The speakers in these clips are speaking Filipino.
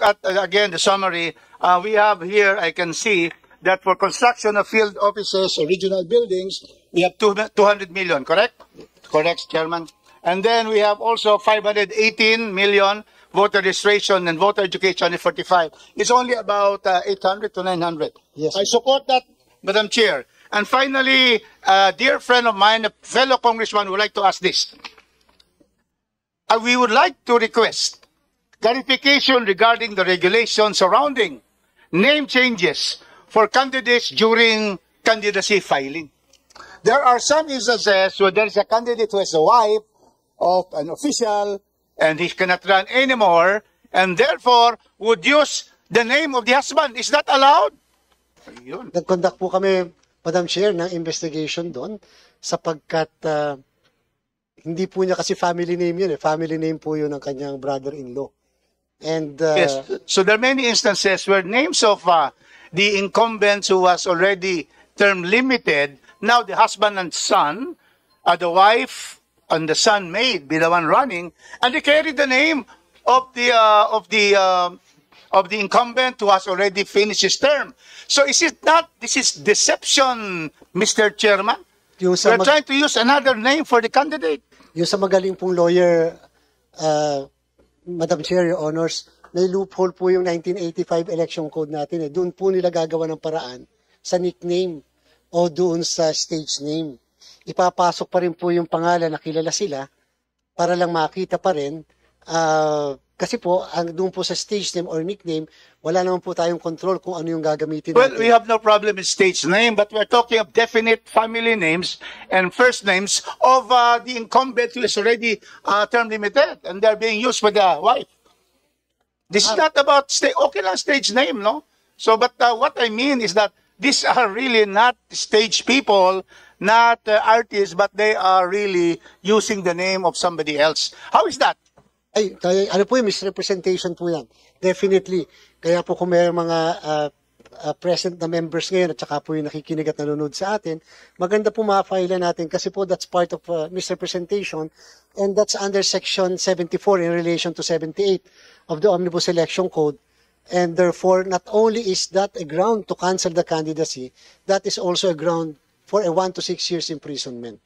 look at, again, the summary, we have here, I can see that for construction of field offices or regional buildings, we have 200 million, correct? Correct, Chairman. And then we have also 518 million voter registration and voter education in 45. It's only about 800 to 900. Yes. I support that, Madam Chair. And finally, a dear friend of mine, a fellow congressman, would like to ask this. We would like to request clarification regarding the regulations surrounding name changes for candidates during candidacy filing. There are some instances where there is a candidate who has a wife of an official and he cannot run anymore and therefore would use the name of the husband. Is that allowed? Ayun. Nag-conduct po kami, Madam Chair, ng investigation doon sapagkat hindi po niya kasi family name yun. Family name po yun ng kanyang brother-in-law. And yes. So there are many instances where names of the incumbents who was already term limited, now the husband and son, the wife and the son may be the one running, and they carry the name of the incumbent who has already finished his term. So is it not, this is deception, Mr. Chairman? We're trying to use another name for the candidate. Yung sa magaling pong lawyer, Madam Chair, Your Honors, may loophole po yung 1985 election code natin. Doon po nila gagawa ng paraan sa nickname o doon sa stage name. Ipapasok pa rin po yung pangalan na kilala sila para lang makita pa rin. Kasi po, doon po sa stage name or nickname, wala naman po tayong control kung ano yung gagamitin natin. Well, we have no problem with stage name, but we're talking of definite family names and first names of the incumbent who is already term limited, and they're being used with the wife. This is not about okay lang stage name, no? So, but what I mean is that these are really not stage people, not artists, but they are really using the name of somebody else. How is that? Ay, ano po yung misrepresentation po yan. Definitely. Kaya po kung may mga present na members ngayon at saka po yung nakikinig at nanonood sa atin, maganda po ma-file natin kasi po that's part of misrepresentation and that's under Section 74 in relation to 78 of the Omnibus Election Code. And therefore, not only is that a ground to cancel the candidacy, that is also a ground for a 1 to 6 years imprisonment.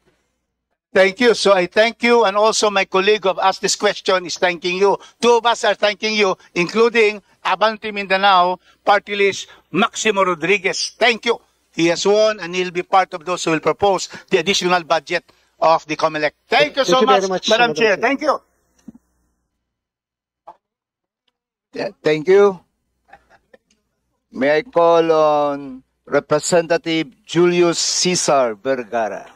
Thank you. So I thank you, and also my colleague who asked this question is thanking you. Two of us are thanking you, including Abante Mindanao Party List Maximo Rodriguez. Thank you. He has won, and he'll be part of those who will propose the additional budget of the COMELEC. Thank you so much, Madam Chair. Thank you. Thank you. May I call on Representative Julius Cesar Vergara.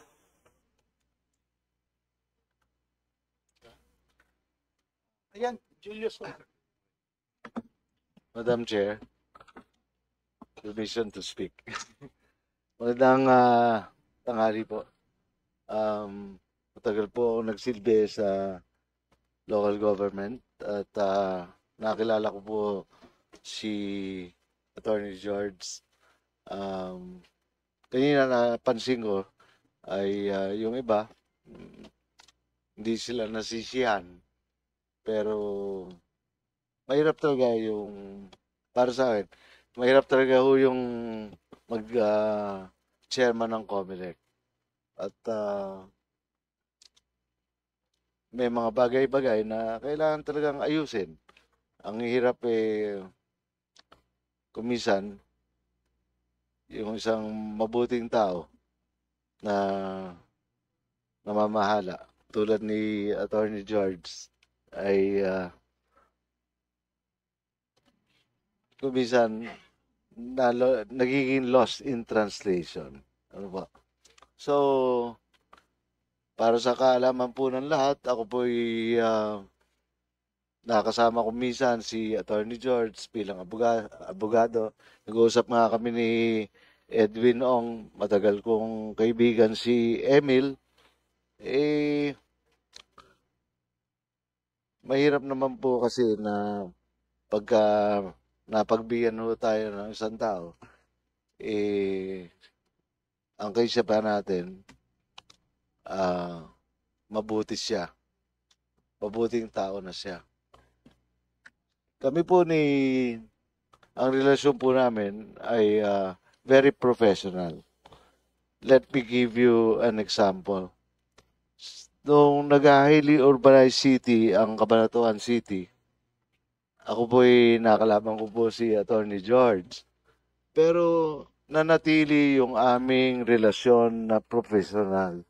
Ayan, Julius. Madam Chair, permission to speak. Magandang tanghali po. Matagal po ako nagsilbi sa local government at nakilala ko po si Attorney George. Kanina napansin ko ay yung iba hindi sila nasisihan. Pero mahirap talaga yung, para sa akin, mahirap talaga ho yung mag-chairman ng COMELEC. At may mga bagay-bagay na kailangan talagang ayusin. Ang hirap kumisan, yung isang mabuting tao na namamahala, tulad ni Attorney George, ay kumisan nagiging lost in translation. Ano ba? So, para sa kaalaman po ng lahat, ako po ay nakasama ko minsan si Attorney George bilang abogado. Nag-uusap nga kami ni Edwin Ong, matagal kong kaibigan si Emil. Mahirap naman po kasi na pagka napagbigyan ho tayo ng isang tao, ang kaisa pa natin, mabuti siya. Mabuting tao na siya. kami po ang relasyon po namin ay very professional. Let me give you an example. Nung nag-highly urbanized city, ang Cabanatuan City, ako po nakalaban ko po si Attorney George. Pero nanatili yung aming relasyon na professional.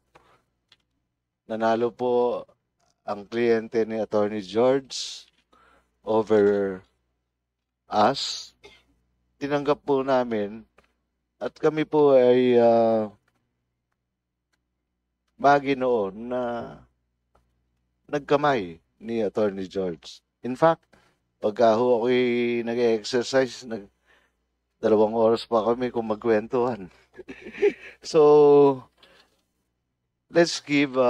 Nanalo po ang kliyente ni Attorney George over us. Tinanggap po namin at kami po ay maginoon na nagkamay ni Attorney George. In fact, pagka ako'y nag-exercise, 2 oras pa kami kung magkwentuhan. So, let's give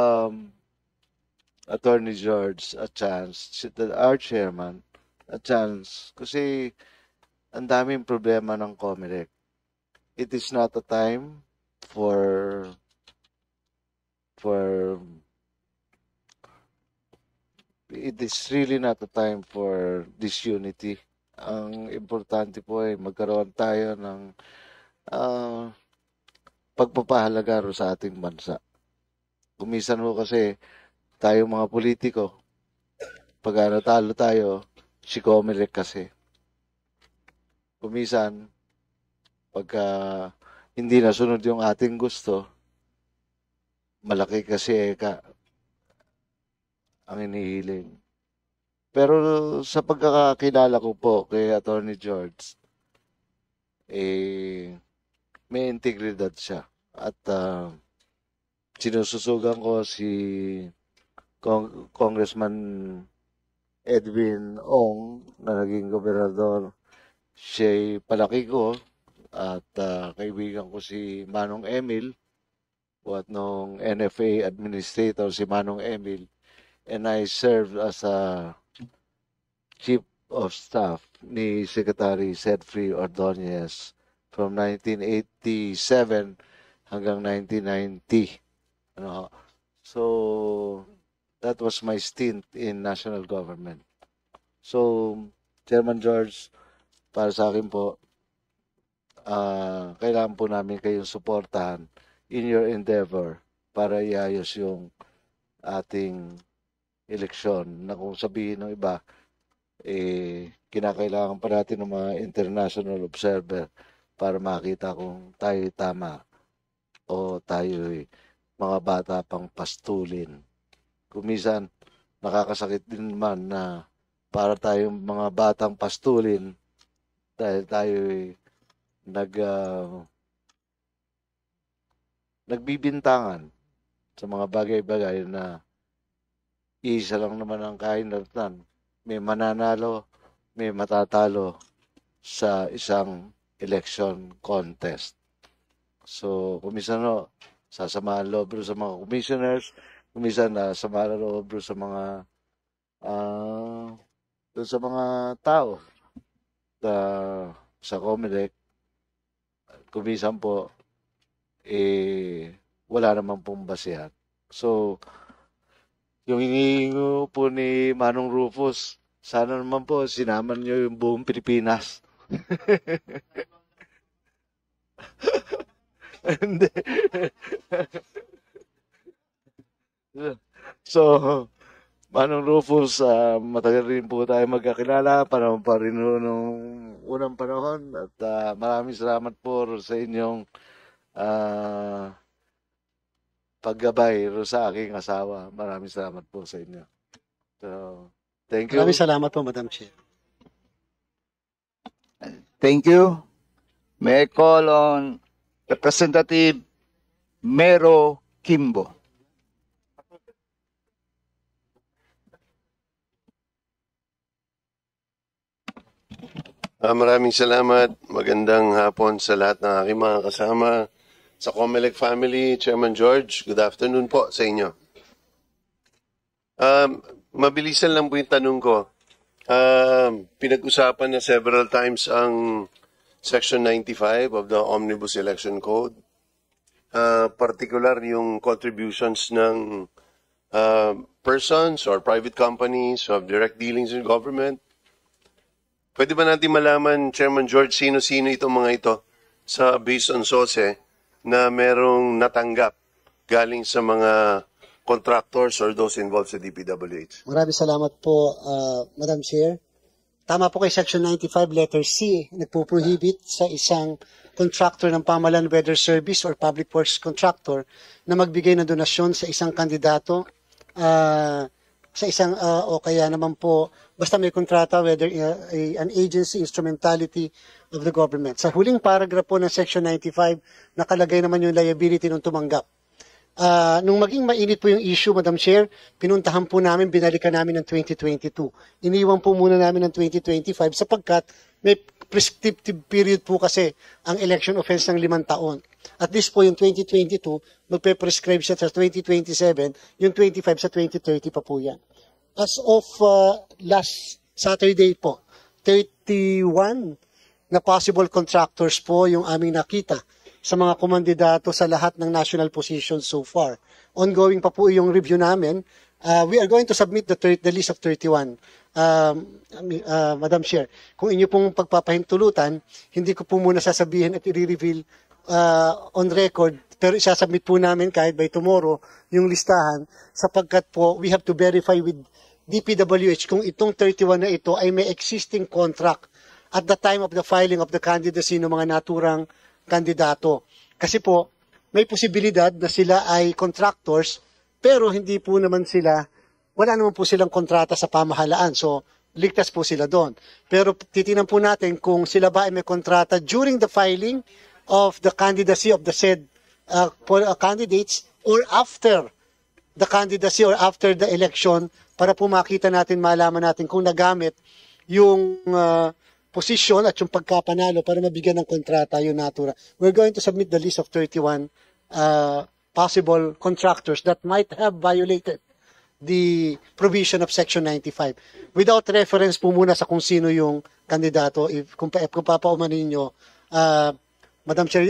Attorney George a chance, our chairman, a chance. Kasi ang daming problema ng COMELEC. It is not a time for it is really not a time for disunity. Ang importante po ay magkaroon tayo ng pagpapahalaga sa ating bansa. Kumisan mo kasi tayo mga politiko, pag natalo tayo, si COMELEC kasi. Kumisan, pagka hindi nasunod yung ating gusto, malaki kasi ang inihiling. Pero sa pagkakakilala ko po kay Attorney George, may integridad siya. At sinususugan ko si Congressman Edwin Ong na naging gobernador. Siya'y palaki ko at kaibigan ko si Manong Emil at nung NFA administrator si Manong Emil, and I served as a chief of staff ni Secretary Sedfrey Ordonez from 1987 hanggang 1990. So, that was my stint in national government. So, Chairman George, para sa akin po, kailangan po namin kayong suportahan in your endeavor para iayos yung ating eleksyon na kung sabihin ng iba, kinakailangan pa natin ng mga international observer para makita kung tayo tama o tayo mga bata pang pastulin. Kumisan, nakakasakit din naman na para tayong mga batang pastulin dahil tayo nagbibintangan sa mga bagay-bagay na isa lang naman ang kahinatnan. May mananalo, may matatalo sa isang election contest. So, kumisan sasamahan loob sa mga commissioners, kumisan sasamahan loob sa mga tao sa COMELEC. Kumisan po, wala naman pong basehan. So, yung hinihingo po ni Manong Rufus, sana naman po sinaman niyo yung buong Pilipinas. Hindi. So, Manong Rufus, matagal rin po tayo magkakilala, panahon pa rin nung unang panahon. At maraming salamat po sa inyong paggabay sa aking asawa. Maraming salamat po sa inyo. So, thank you. Maraming salamat po, Madam Chair. Thank you. May I call on Representative Mero Kimbo. Maraming salamat. Magandang hapon sa lahat ng aking mga kasama sa COMELEC family. Chairman George, good afternoon po sa inyo. Mabilisan lang po yung tanong ko. Pinag-usapan na several times ang Section 95 of the Omnibus Election Code. Particular yung contributions ng persons or private companies who have direct dealings in government. Pwede ba natin malaman, Chairman George, sino-sino itong mga ito sa based on SOSE na merong natanggap galing sa mga contractors or those involved sa DPWH? Maraming salamat po, Madam Chair. Tama po kay Section 95, letter C, nagpo-prohibit sa isang contractor ng Pamahalaan Weather Service or Public Works contractor na magbigay ng donasyon sa isang kandidato, sa isang, o kaya naman po, basta may kontrata, whether an agency, instrumentality of the government. Sa huling paragraph po ng Section 95, nakalagay naman yung liability ng tumanggap. Nung maging mainit po yung issue, Madam Chair, pinuntahan po namin, binalikan namin ng 2022. Iniwan po muna namin ng 2025 sapagkat may prescriptive period po kasi ang election offense ng 5 taon. At least po yung 2022, magpe-prescribe siya sa 2027, yung 25 sa 2030 pa po yan. As of last Saturday po, 31 na possible contractors po yung aming nakita sa mga kumandidato sa lahat ng national positions so far. Ongoing pa po yung review namin. We are going to submit the list of 31. Madam Chair, kung inyo pong pagpapahintulutan, hindi ko po muna sasabihin at i-reveal on record, pero isasubmit po namin kahit by tomorrow yung listahan sapagkat po we have to verify with DPWH kung itong 31 na ito ay may existing contract at the time of the filing of the candidacy ng mga naturang kandidato. Kasi po, may posibilidad na sila ay contractors, pero hindi po naman sila, wala naman po silang kontrata sa pamahalaan. So, ligtas po sila doon. Pero titinan po natin kung sila ba ay may kontrata during the filing of the candidacy of the said candidates or after the candidacy or after the election para po makita natin, malaman natin kung nagamit yung posisyon at yung pagkapanalo para mabigyan ng kontrata yung natura. We're going to submit the list of 31 possible contractors that might have violated the provision of Section 95. Without reference po muna sa kung sino yung kandidato, kung papaumanin nyo, Madam Chair,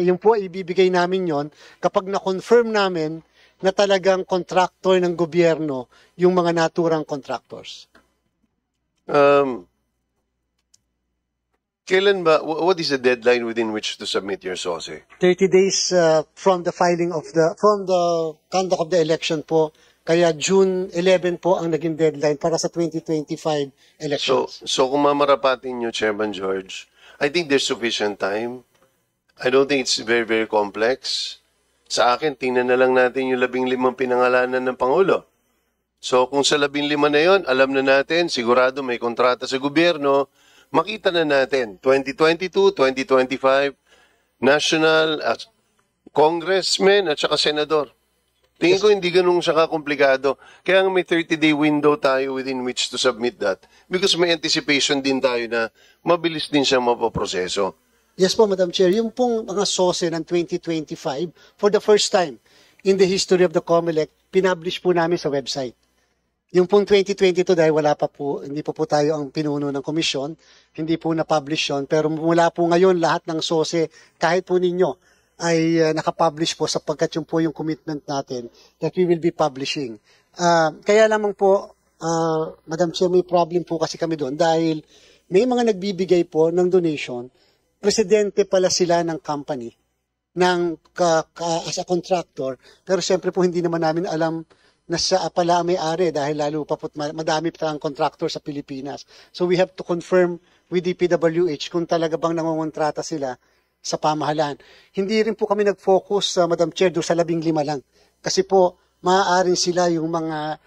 yung po ibibigay namin yon kapag na-confirm namin na talagang contractor ng gobyerno yung mga naturang contractors. Kailan ba, what is the deadline within which to submit your SOSE? 30 days from the filing of from the conduct of the election po. Kaya June 11 po ang naging deadline para sa 2025 elections. So kung mamarapatin nyo, Chairman George, I think there's sufficient time. I don't think it's very, very complex. Sa akin, tingnan na lang natin yung 15 pinangalanan ng Pangulo. So kung sa 15 na yon, alam na natin, sigurado may kontrata sa gobyerno, makita na natin, 2022, 2025, national, congressman at saka senador. Tingin ko hindi ganun siya kakomplikado. Kaya may 30-day window tayo within which to submit that. Because may anticipation din tayo na mabilis din siya mapaproseso. Yes po, Madam Chair. Yung pong mga SOSE ng 2025, for the first time in the history of the COMELEC, pinablish po namin sa website. Yung pong 2022 dahil wala pa po, hindi pa po tayo ang pinuno ng komisyon, hindi po na-publish yun. Pero mula po ngayon, lahat ng SOSE, kahit po ninyo, ay nakapublish po sapagkat yung po yung commitment natin that we will be publishing. Kaya lamang po, Madam Chair, may problem po kasi kami doon dahil may mga nagbibigay po ng donation, presidente pala sila ng company, as a contractor, pero siyempre po hindi naman namin alam na siya pala ang may-ari dahil lalo pa po madami pa ang contractor sa Pilipinas. So we have to confirm with DPWH kung talaga bang nangongontrata sila sa pamahalaan. Hindi rin po kami nag-focus, Madam Chair, doon sa 15 lang. Kasi po, maaaring sila yung mga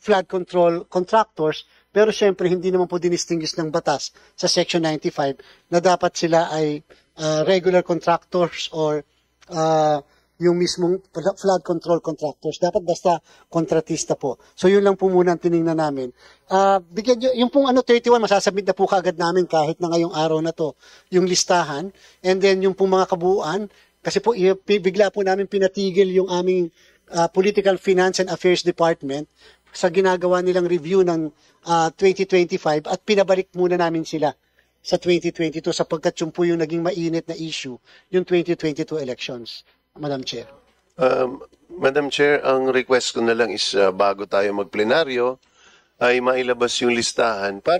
flood control contractors, pero syempre hindi naman po dinistinguish ng batas sa Section 95 na dapat sila ay regular contractors or yung mismong flood control contractors. Dapat basta kontratista po. So yun lang po muna ang tinignan namin. Bigyan nyo, yung pong 31, masasabit na po kaagad namin kahit na ngayong araw na to, yung listahan. And then yung pong mga kabuuan, kasi po bigla po namin pinatigil yung aming Political Finance and Affairs Department sa ginagawa nilang review ng 2025 at pinabalik muna namin sila sa 2022 sapagkat yung po yung naging mainit na issue, yung 2022 elections. Madam Chair. Madam Chair, ang request ko na lang is bago tayo magplenaryo ay mailabas yung listahan para